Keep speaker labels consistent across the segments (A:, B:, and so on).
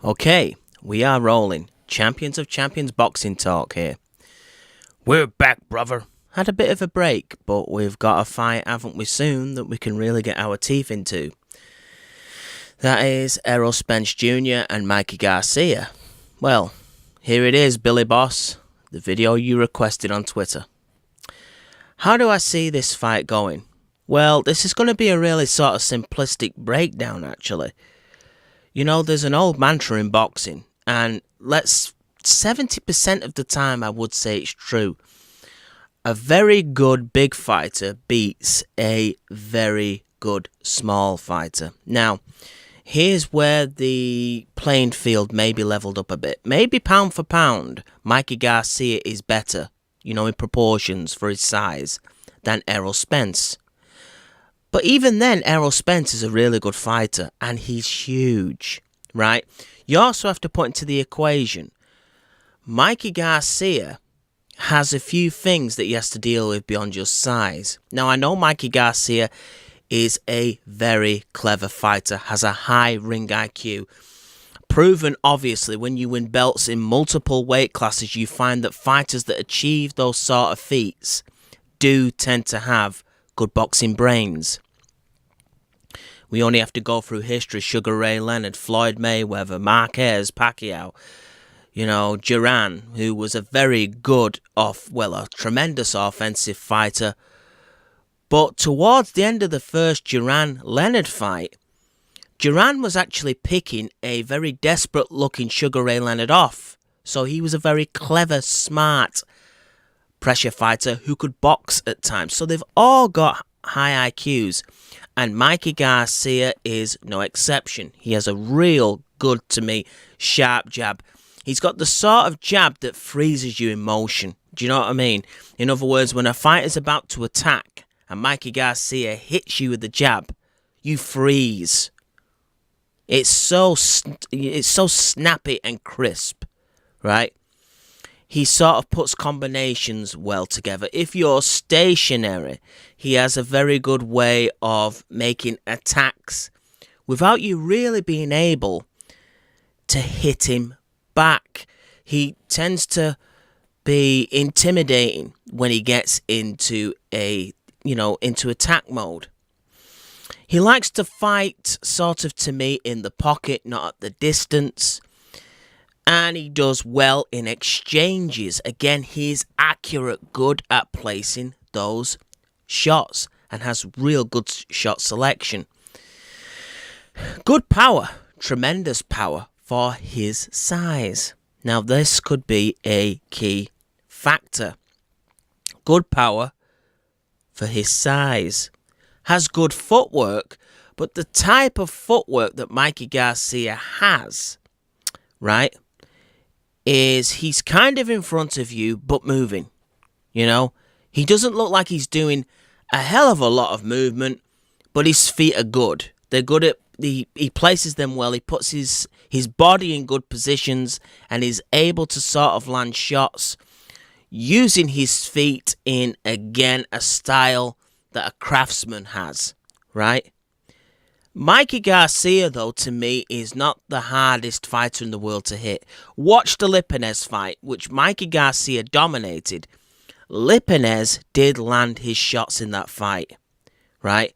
A: Okay, we are rolling. Champions of Champions boxing talk here. We're back, brother. Had a bit of a break, but we've got a fight, haven't we, soon that we can really get our teeth into. That is Errol Spence Jr. and Mikey Garcia. Well, here it is, Billy Boss, the video you requested on Twitter. How do I see this fight going? Well, this is going to be a really sort of simplistic breakdown, actually. You know, there's an old mantra in boxing, and 70% of the time I would say it's true. A very good big fighter beats a very good small fighter. Now, here's where the playing field may be leveled up a bit. Maybe pound for pound, Mikey Garcia is better, in proportions for his size, than Errol Spence. But even then, Errol Spence is a really good fighter, and he's huge, right? You also have to put into the equation, Mikey Garcia has a few things that he has to deal with beyond just size. Now, I know Mikey Garcia is a very clever fighter, has a high ring IQ. Proven, obviously, when you win belts in multiple weight classes, you find that fighters that achieve those sort of feats do tend to have good boxing brains. We only have to go through history. Sugar Ray Leonard, Floyd Mayweather, Marquez, Pacquiao, Duran, who was a very good, a tremendous offensive fighter. But towards the end of the first Duran-Leonard fight, Duran was actually picking a very desperate-looking Sugar Ray Leonard off. So he was a very clever, smart pressure fighter who could box at times. So they've all got high IQs. And Mikey Garcia is no exception. He has a real good, to me, sharp jab. He's got the sort of jab that freezes you in motion. Do you know what I mean? In other words, when a fighter's about to attack and Mikey Garcia hits you with the jab, you freeze. It's so snappy and crisp, right? He sort of puts combinations well together. If you're stationary, he has a very good way of making attacks without you really being able to hit him back. He tends to be intimidating when he gets into into attack mode. He likes to fight sort of, to me, in the pocket, not at the distance. And he does well in exchanges. Again, he's accurate, good at placing those shots and has real good shot selection. Good power, tremendous power for his size. Now, this could be a key factor. Good power for his size. Has good footwork, but the type of footwork that Mikey Garcia has, right, is he's kind of in front of you, but moving. He doesn't look like he's doing a hell of a lot of movement, but his feet are good. They're good at, he places them well. He puts his body in good positions and is able to sort of land shots using his feet in, again, a style that a craftsman has, right? Mikey Garcia, though, to me, is not the hardest fighter in the world to hit. Watch the Lipinez fight, which Mikey Garcia dominated. Lipinez did land his shots in that fight, right?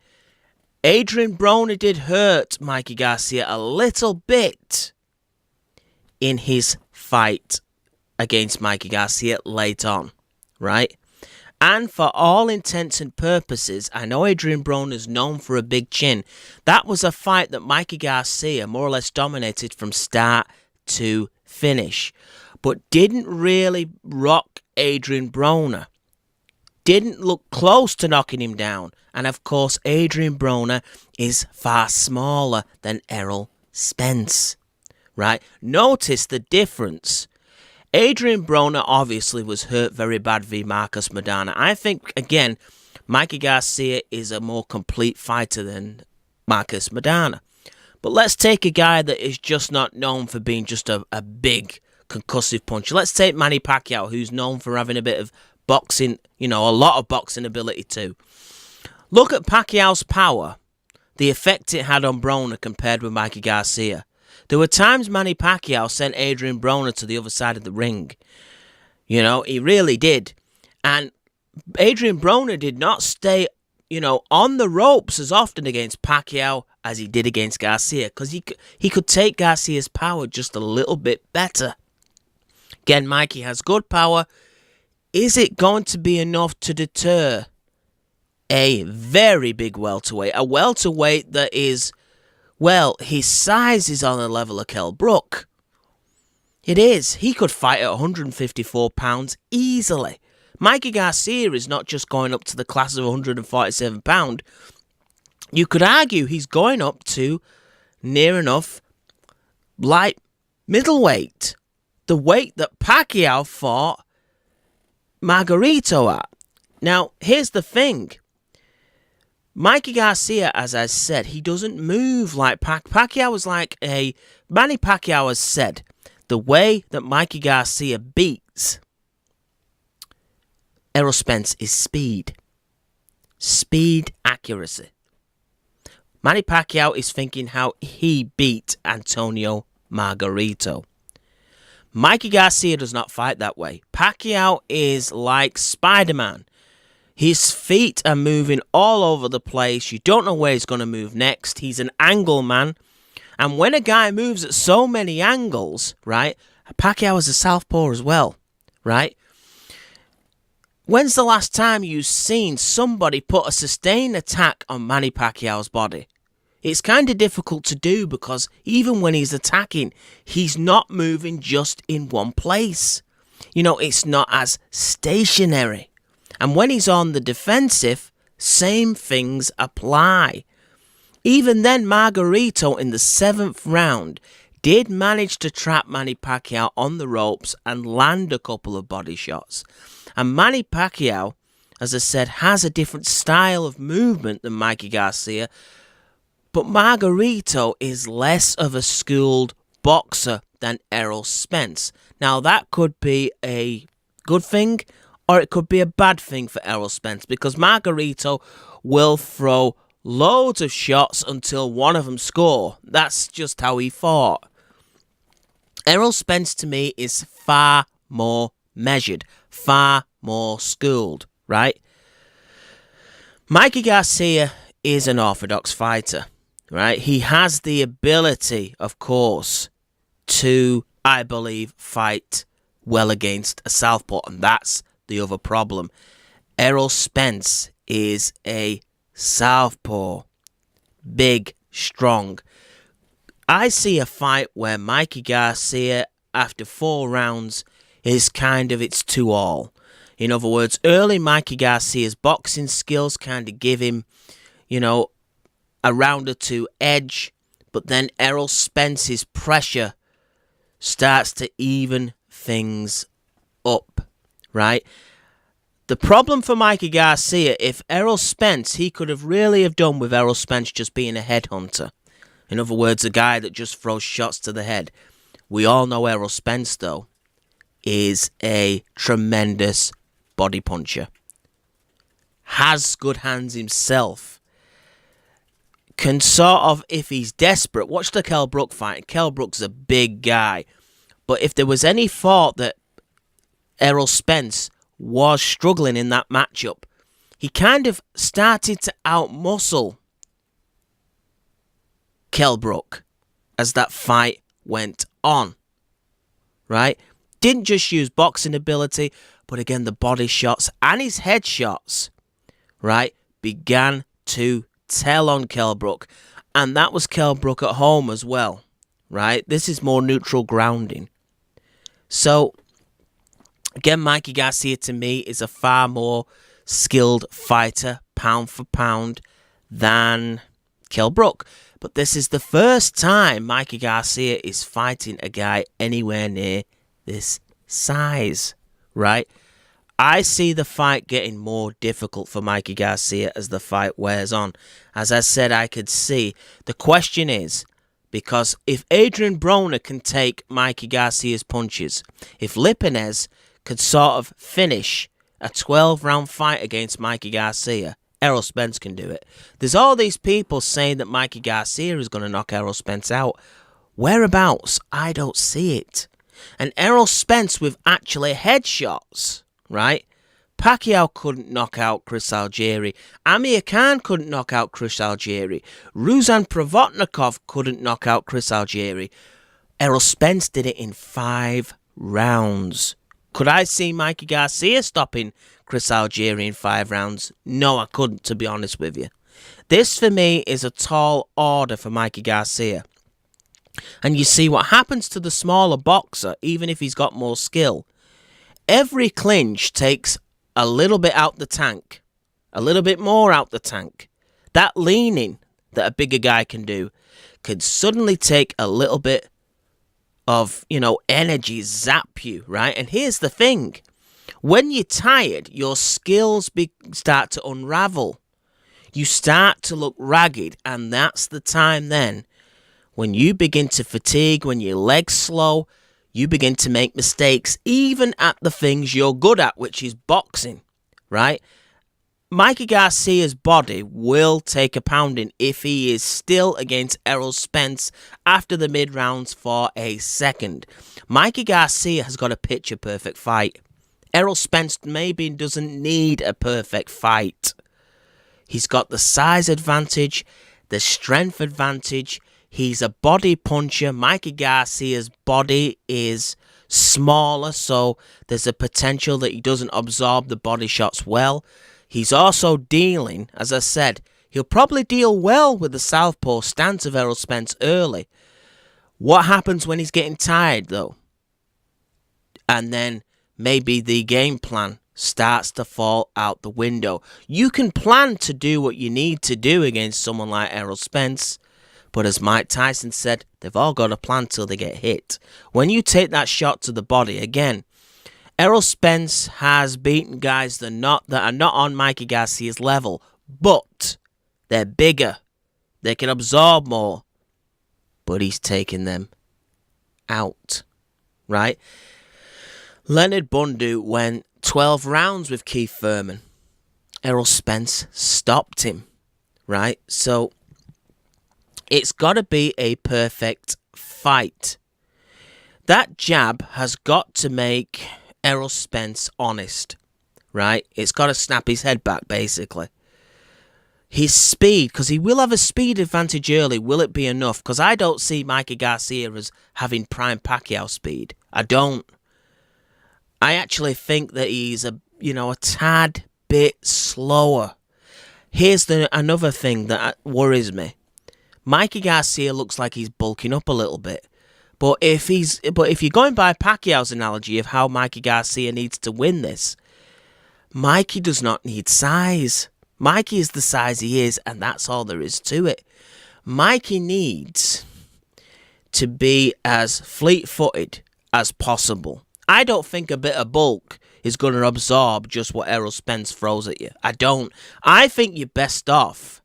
A: Adrian Broner did hurt Mikey Garcia a little bit in his fight against Mikey Garcia late on, right? And for all intents and purposes, I know Adrian Broner is known for a big chin. That was a fight that Mikey Garcia more or less dominated from start to finish, but didn't really rock Adrian Broner. Didn't look close to knocking him down. And of course, Adrian Broner is far smaller than Errol Spence, right? Notice the difference. Adrian Broner obviously was hurt very bad v. Marcus Maidana. I think, again, Mikey Garcia is a more complete fighter than Marcus Maidana. But let's take a guy that is just not known for being just a big concussive puncher. Let's take Manny Pacquiao, who's known for having a bit of boxing, a lot of boxing ability too. Look at Pacquiao's power, the effect it had on Broner compared with Mikey Garcia. There were times Manny Pacquiao sent Adrian Broner to the other side of the ring. You know, he really did. And Adrian Broner did not stay, on the ropes as often against Pacquiao as he did against Garcia, because he could take Garcia's power just a little bit better. Again, Mikey has good power. Is it going to be enough to deter a very big welterweight? A welterweight that is, well, his size is on the level of Kell Brook. It is. He could fight at 154 pounds easily. Mikey Garcia is not just going up to the class of 147 pound. You could argue he's going up to near enough light middleweight. The weight that Pacquiao fought Margarito at. Now, here's the thing. Mikey Garcia, as I said, he doesn't move like Pacquiao is like a... Manny Pacquiao has said, the way that Mikey Garcia beats Errol Spence is speed. Speed, accuracy. Manny Pacquiao is thinking how he beat Antonio Margarito. Mikey Garcia does not fight that way. Pacquiao is like Spider-Man. His feet are moving all over the place. You don't know where he's going to move next. He's an angle man. And when a guy moves at so many angles, right, Pacquiao is a southpaw as well, right? When's the last time you've seen somebody put a sustained attack on Manny Pacquiao's body? It's kind of difficult to do because even when he's attacking, he's not moving just in one place. It's not as stationary. And when he's on the defensive, same things apply. Even then, Margarito in the 7th round did manage to trap Manny Pacquiao on the ropes and land a couple of body shots. And Manny Pacquiao, as I said, has a different style of movement than Mikey Garcia. But Margarito is less of a schooled boxer than Errol Spence. Now, that could be a good thing, or it could be a bad thing for Errol Spence, because Margarito will throw loads of shots until one of them score. That's just how he fought. Errol Spence, to me, is far more measured, far more schooled, right? Mikey Garcia is an orthodox fighter, right? He has the ability, of course, to, I believe, fight well against a southpaw, and that's the other problem. Errol Spence is a southpaw, big, strong. I see a fight where Mikey Garcia, after 4 rounds, is kind of its 2-all. In other words, early Mikey Garcia's boxing skills kind of give him, a round or 2 edge, but then Errol Spence's pressure starts to even things up, right? The problem for Mikey Garcia, if Errol Spence, he could have really have done with Errol Spence just being a headhunter. In other words, a guy that just throws shots to the head. We all know Errol Spence, though, is a tremendous body puncher. Has good hands himself. Can sort of, if he's desperate, watch the Kell Brook fight. Kell Brook's a big guy. But if there was any thought that Errol Spence was struggling in that matchup, he kind of started to outmuscle Kell Brook as that fight went on, right? Didn't just use boxing ability, but again, the body shots and his head shots, right, began to tell on Kell Brook. And that was Kell Brook at home as well, right? This is more neutral grounding. So, again, Mikey Garcia, to me, is a far more skilled fighter, pound for pound, than Kell Brook. But this is the first time Mikey Garcia is fighting a guy anywhere near this size, right? I see the fight getting more difficult for Mikey Garcia as the fight wears on. As I said, I could see. The question is, because if Adrian Broner can take Mikey Garcia's punches, if Lipinez could sort of finish a 12-round fight against Mikey Garcia, Errol Spence can do it. There's all these people saying that Mikey Garcia is going to knock Errol Spence out. Whereabouts? I don't see it. And Errol Spence with actually headshots, right? Pacquiao couldn't knock out Chris Algieri. Amir Khan couldn't knock out Chris Algieri. Ruslan Pravotnikov couldn't knock out Chris Algieri. Errol Spence did it in 5 rounds. Could I see Mikey Garcia stopping Chris Algieri in 5 rounds? No, I couldn't, to be honest with you. This, for me, is a tall order for Mikey Garcia. And you see what happens to the smaller boxer, even if he's got more skill. Every clinch takes a little bit out the tank. A little bit more out the tank. That leaning that a bigger guy can do could suddenly take a little bit of, energy, zap you, right? And here's the thing. When you're tired, your skills start to unravel. You start to look ragged, and that's the time then when you begin to fatigue, when your legs slow, you begin to make mistakes, even at the things you're good at, which is boxing, right? Mikey Garcia's body will take a pounding if he is still against Errol Spence after the mid-rounds for a second. Mikey Garcia has got a picture-perfect fight. Errol Spence maybe doesn't need a perfect fight. He's got the size advantage, the strength advantage. He's a body puncher. Mikey Garcia's body is smaller, so there's a potential that he doesn't absorb the body shots well. He's also dealing, as I said, he'll probably deal well with the southpaw stance of Errol Spence early. What happens when he's getting tired, though? And then maybe the game plan starts to fall out the window. You can plan to do what you need to do against someone like Errol Spence, but as Mike Tyson said, they've all got a plan till they get hit. When you take that shot to the body, again, Errol Spence has beaten guys that are not on Mikey Garcia's level, but they're bigger. They can absorb more, but he's taking them out, right? Leonard Bundu went 12 rounds with Keith Thurman. Errol Spence stopped him, right? So it's got to be a perfect fight. That jab has got to make Errol Spence honest, right? It's got to snap his head back, basically. His speed, because he will have a speed advantage early, will it be enough? Because I don't see Mikey Garcia as having prime Pacquiao speed. I don't. I actually think that he's a tad bit slower. Here's another thing that worries me. Mikey Garcia looks like he's bulking up a little bit. But if you're going by Pacquiao's analogy of how Mikey Garcia needs to win this, Mikey does not need size. Mikey is the size he is, and that's all there is to it. Mikey needs to be as fleet-footed as possible. I don't think a bit of bulk is going to absorb just what Errol Spence throws at you. I don't. I think you're best off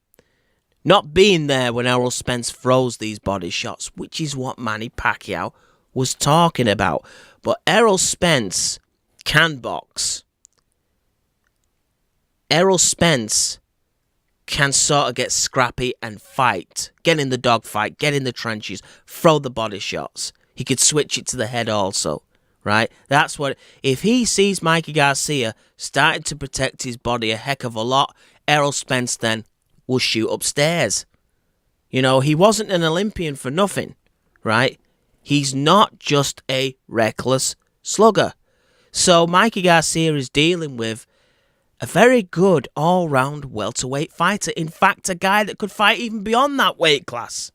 A: not being there when Errol Spence throws these body shots, which is what Manny Pacquiao was talking about. But Errol Spence can box. Errol Spence can sort of get scrappy and fight. Get in the dogfight, get in the trenches, throw the body shots. He could switch it to the head also, right? That's what... If he sees Mikey Garcia starting to protect his body a heck of a lot, Errol Spence then will shoot upstairs. He wasn't an Olympian for nothing, right? He's not just a reckless slugger. So Mikey Garcia is dealing with a very good all-round welterweight fighter. In fact, a guy that could fight even beyond that weight class,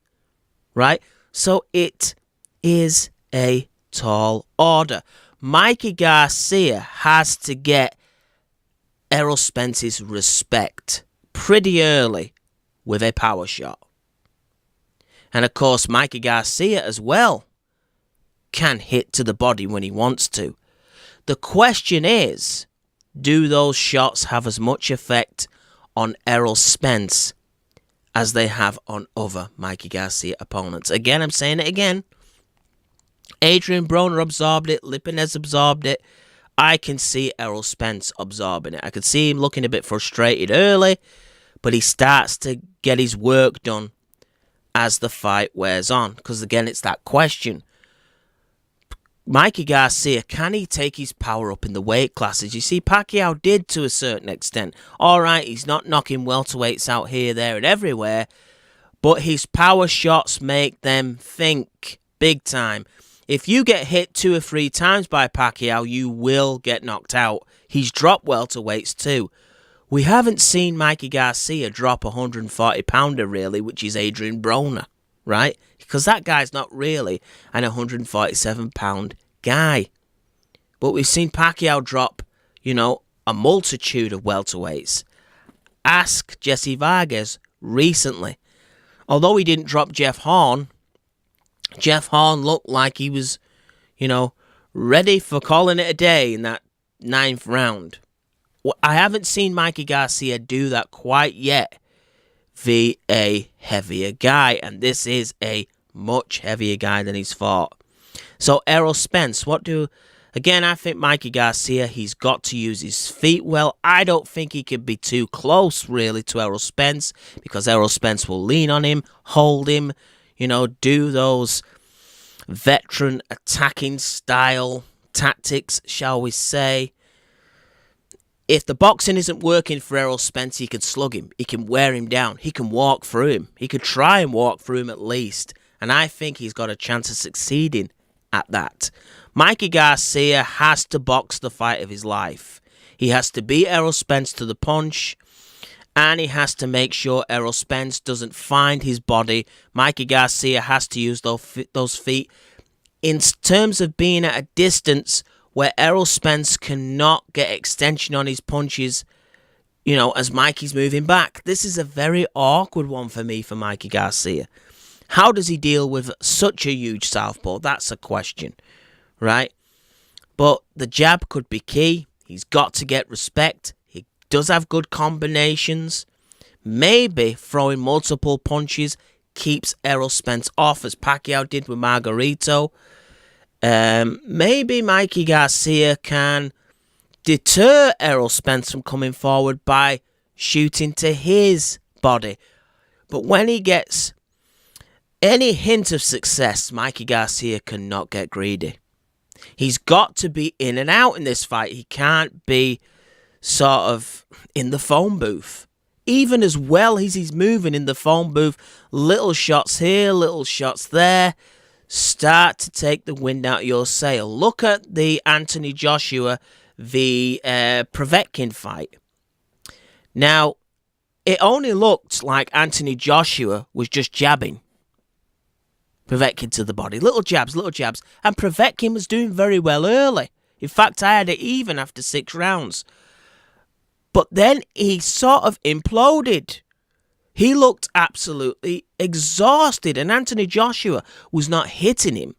A: right? So it is a tall order. Mikey Garcia has to get Errol Spence's respect pretty early with a power shot. And of course, Mikey Garcia as well can hit to the body when he wants to. The question is, do those shots have as much effect on Errol Spence as they have on other Mikey Garcia opponents? Again, I'm saying it again. Adrian Broner absorbed it. Lipinez absorbed it. I can see Errol Spence absorbing it. I can see him looking a bit frustrated early, but he starts to get his work done as the fight wears on. Because again, it's that question. Mikey Garcia, can he take his power up in the weight classes? You see, Pacquiao did to a certain extent. All right, he's not knocking welterweights out here, there, and everywhere, but his power shots make them think big time. If you get hit 2 or 3 times by Pacquiao, you will get knocked out. He's dropped welterweights too. We haven't seen Mikey Garcia drop a 140-pounder, really, which is Adrian Broner, right? Because that guy's not really an 147-pound guy. But we've seen Pacquiao drop, a multitude of welterweights. Ask Jesse Vargas recently. Although he didn't drop Jeff Horn looked like he was, ready for calling it a day in that 9th round. I haven't seen Mikey Garcia do that quite yet via a heavier guy, and this is a much heavier guy than he's fought. So Errol Spence, again, I think Mikey Garcia, he's got to use his feet well. I don't think he could be too close, really, to Errol Spence, because Errol Spence will lean on him, hold him, do those veteran attacking style tactics, shall we say. If the boxing isn't working for Errol Spence, he can slug him. He can wear him down. He can walk through him. He could try and walk through him at least. And I think he's got a chance of succeeding at that. Mikey Garcia has to box the fight of his life. He has to beat Errol Spence to the punch. And he has to make sure Errol Spence doesn't find his body. Mikey Garcia has to use those feet in terms of being at a distance where Errol Spence cannot get extension on his punches, as Mikey's moving back. This is a very awkward one for me for Mikey Garcia. How does he deal with such a huge southpaw? That's a question, right? But the jab could be key. He's got to get respect. He does have good combinations. Maybe throwing multiple punches keeps Errol Spence off, as Pacquiao did with Margarito. Maybe Mikey Garcia can deter Errol Spence from coming forward by shooting to his body. But when he gets any hint of success, Mikey Garcia cannot get greedy. He's got to be in and out in this fight. He can't be sort of in the phone booth. Even as well as he's moving in the phone booth, little shots here, little shots there, start to take the wind out of your sail. Look at the Anthony Joshua v. Povetkin fight. Now, it only looked like Anthony Joshua was just jabbing Povetkin to the body. Little jabs. And Povetkin was doing very well early. In fact, I had it even after 6 rounds. But then he sort of imploded. He looked absolutely exhausted, and Anthony Joshua was not hitting him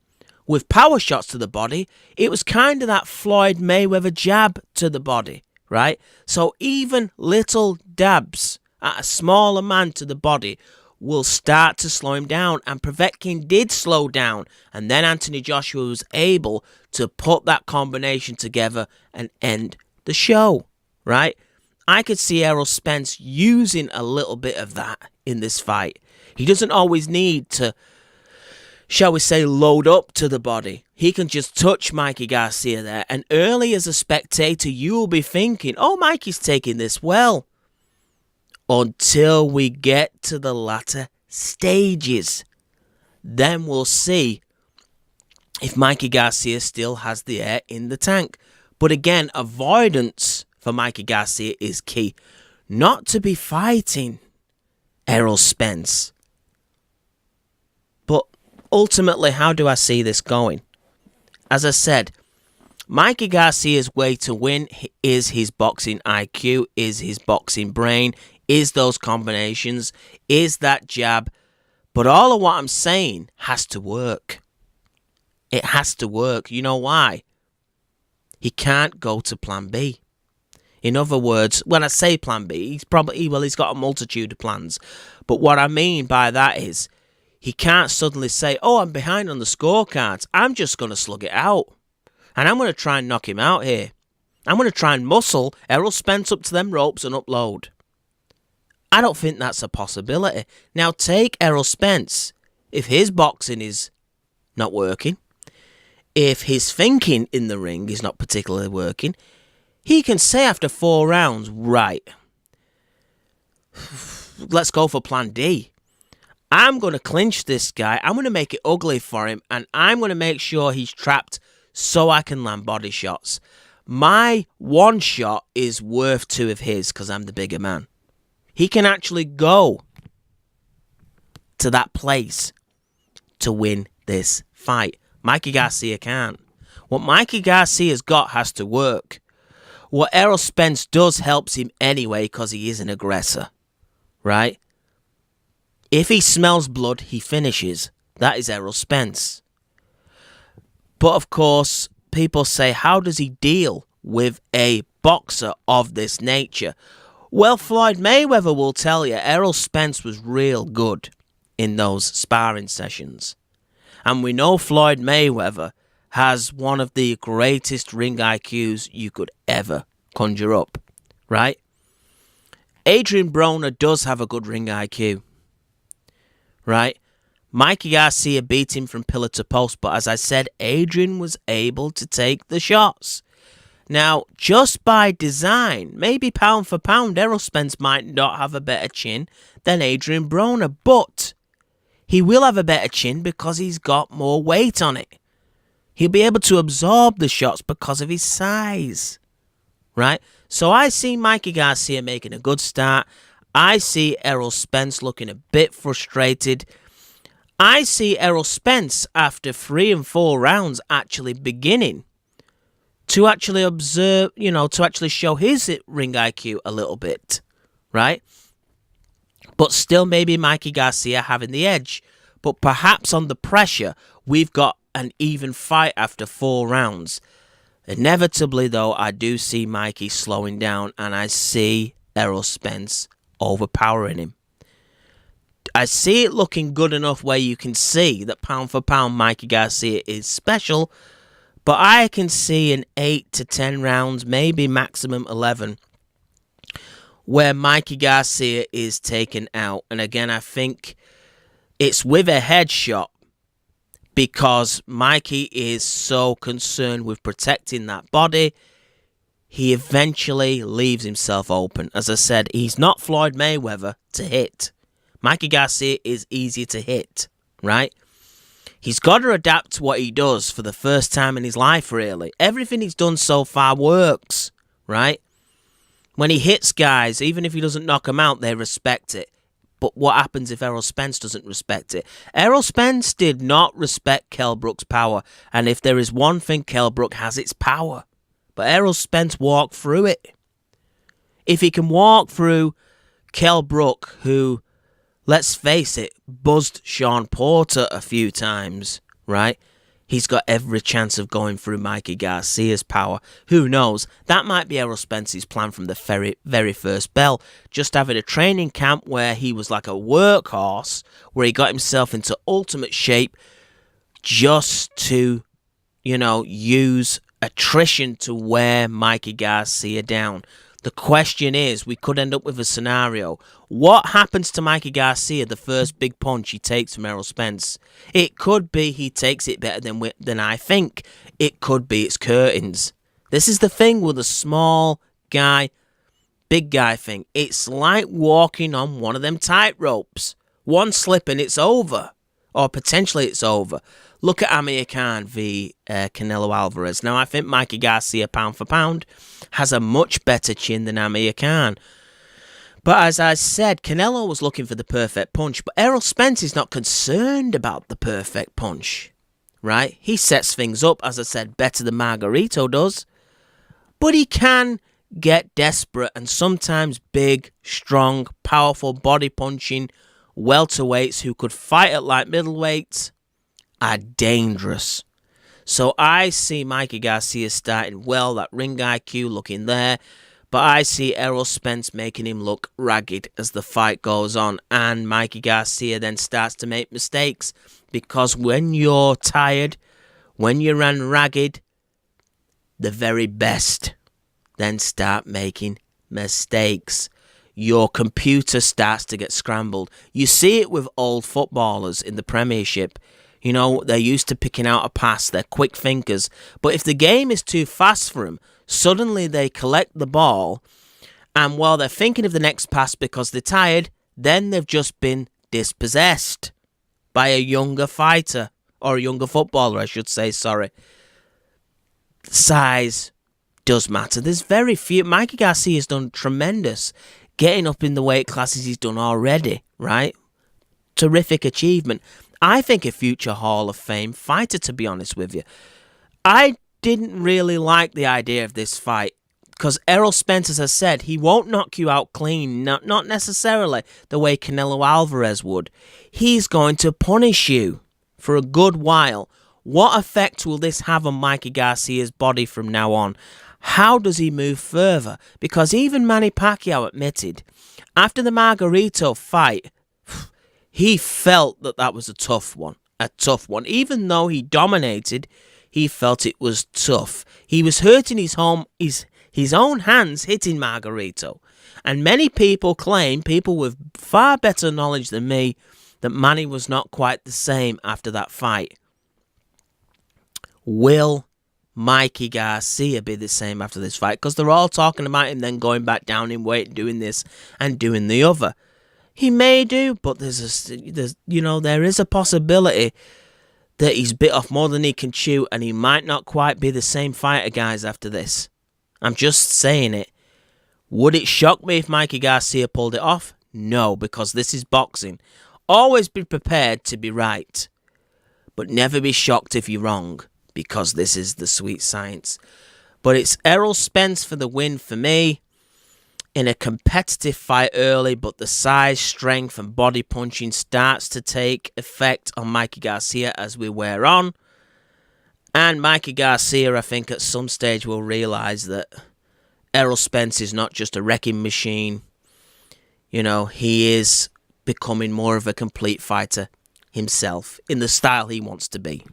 A: with power shots to the body. It was kind of that Floyd Mayweather jab to the body, right? So even little dabs at a smaller man to the body will start to slow him down, and Povetkin did slow down, and then Anthony Joshua was able to put that combination together and end the show, right? I could see Errol Spence using a little bit of that in this fight. He doesn't always need to, shall we say, load up to the body. He can just touch Mikey Garcia there. And early as a spectator, you will be thinking, oh, Mikey's taking this well. Until we get to the latter stages. Then we'll see if Mikey Garcia still has the air in the tank. But again, avoidance for Mikey Garcia is key. Not to be fighting Errol Spence. But ultimately, how do I see this going? As I said, Mikey Garcia's way to win is his boxing IQ, is his boxing brain, is those combinations, is that jab. But all of what I'm saying has to work. It has to work. You know why? He can't go to plan B. In other words, when I say plan B, he's got a multitude of plans. But what I mean by that is, he can't suddenly say, oh, I'm behind on the scorecards. I'm just going to slug it out. And I'm going to try and knock him out here. I'm going to try and muscle Errol Spence up to them ropes and upload. I don't think that's a possibility. Now take Errol Spence. if his boxing is not working, if his thinking in the ring is not particularly working, he can say after 4 rounds, right, let's go for plan D. I'm going to clinch this guy. I'm going to make it ugly for him. And I'm going to make sure he's trapped so I can land body shots. My 1 shot is worth 2 of his because I'm the bigger man. He can actually go to that place to win this fight. Mikey Garcia can't. What Mikey Garcia's got has to work. What Errol Spence does helps him anyway because he is an aggressor. Right? If he smells blood, he finishes. That is Errol Spence. But of course, people say, how does he deal with a boxer of this nature? Well, Floyd Mayweather will tell you Errol Spence was real good in those sparring sessions. And we know Floyd Mayweather has one of the greatest ring IQs you could ever conjure up, right? Adrian Broner does have a good ring IQ, right? Mikey Garcia beat him from pillar to post, but as I said, Adrian was able to take the shots. Now, just by design, maybe pound for pound, Errol Spence might not have a better chin than Adrian Broner, but he will have a better chin because he's got more weight on it. He'll be able to absorb the shots because of his size, right? So I see Mikey Garcia making a good start. I see Errol Spence looking a bit frustrated. I see Errol Spence after 3 and 4 rounds actually beginning to actually observe, to actually show his ring IQ a little bit, right? But still maybe Mikey Garcia having the edge. But perhaps on the pressure, we've got an even fight after 4 rounds. Inevitably, though, I do see Mikey slowing down and I see Errol Spence overpowering him. I see it looking good enough where you can see that pound for pound Mikey Garcia is special, but I can see in 8 to 10 rounds, maybe maximum 11, where Mikey Garcia is taken out. And again, I think it's with a headshot because Mikey is so concerned with protecting that body. He eventually leaves himself open. As I said, he's not Floyd Mayweather to hit. Mikey Garcia is easier to hit, right? He's got to adapt to what he does for the first time in his life, really. Everything he's done so far works, right? When he hits guys, even if he doesn't knock them out, they respect it. But what happens if Errol Spence doesn't respect it? Errol Spence did not respect Kell Brook's power. And if there is one thing, Kell Brook has its power. But Errol Spence walked through it. If he can walk through Kell Brook, who, let's face it, buzzed Sean Porter a few times, right? He's got every chance of going through Mikey Garcia's power. Who knows? That might be Errol Spence's plan from the very first bell. Just having a training camp where he was like a workhorse, where he got himself into ultimate shape just to, use attrition to wear Mikey Garcia down. The question is, we could end up with a scenario. What happens to Mikey Garcia the first big punch he takes from Errol Spence? It could be he takes it better than I think. It could be it's curtains. This is the thing with a small guy, big guy thing. It's like walking on one of them tightropes. One slip and it's over. Or potentially it's over. Look at Amir Khan v Canelo Alvarez. Now, I think Mikey Garcia, pound for pound, has a much better chin than Amir Khan. But as I said, Canelo was looking for the perfect punch. But Errol Spence is not concerned about the perfect punch, right? He sets things up, as I said, better than Margarito does. But he can get desperate, and sometimes big, strong, powerful body punching welterweights who could fight at light middleweights are dangerous. So I see Mikey Garcia starting well, that ring IQ looking there, but I see Errol Spence making him look ragged as the fight goes on, and Mikey Garcia then starts to make mistakes, because when you're tired, when you run ragged, the very best then start making mistakes. your computer starts to get scrambled. You see it with old footballers in the Premiership. You know, they're used to picking out a pass. They're quick thinkers. But if the game is too fast for them, suddenly they collect the ball, and while they're thinking of the next pass because they're tired, then they've just been dispossessed by a younger fighter, or a younger footballer, I should say, sorry. Size does matter. There's very few. Mikey Garcia has done tremendous getting up in the weight classes he's done already, right? Terrific achievement. I think a future Hall of Fame fighter, to be honest with you. I didn't really like the idea of this fight because Errol Spence, as I said, he won't knock you out clean, not necessarily the way Canelo Alvarez would. He's going to punish you for a good while. What effect will this have on Mikey Garcia's body from now on? How does he move further? Because even Manny Pacquiao admitted, after the Margarito fight, he felt that was a tough one. Even though he dominated, he felt it was tough. He was hurting his own hands hitting Margarito. And many people claim, people with far better knowledge than me, that Manny was not quite the same after that fight. Will Mikey Garcia be the same after this fight? Because they're all talking about him then going back down in weight, doing this and doing the other. He may do, but there is a possibility that he's bit off more than he can chew, and he might not quite be the same fighter, guys, after this. I'm just saying it. Would it shock me if Mikey Garcia pulled it off? No, because this is boxing. Always be prepared to be right, but never be shocked if you're wrong, because this is the sweet science. But it's Errol Spence for the win for me. In a competitive fight early, but the size, strength and body punching starts to take effect on Mikey Garcia as we wear on. And Mikey Garcia, I think at some stage will realise that Errol Spence is not just a wrecking machine. You know, he is becoming more of a complete fighter himself in the style he wants to be.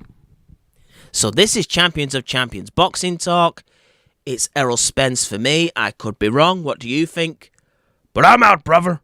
A: So this is Champions of Champions Boxing Talk. It's Errol Spence for me. I could be wrong. What do you think? But I'm out, brother.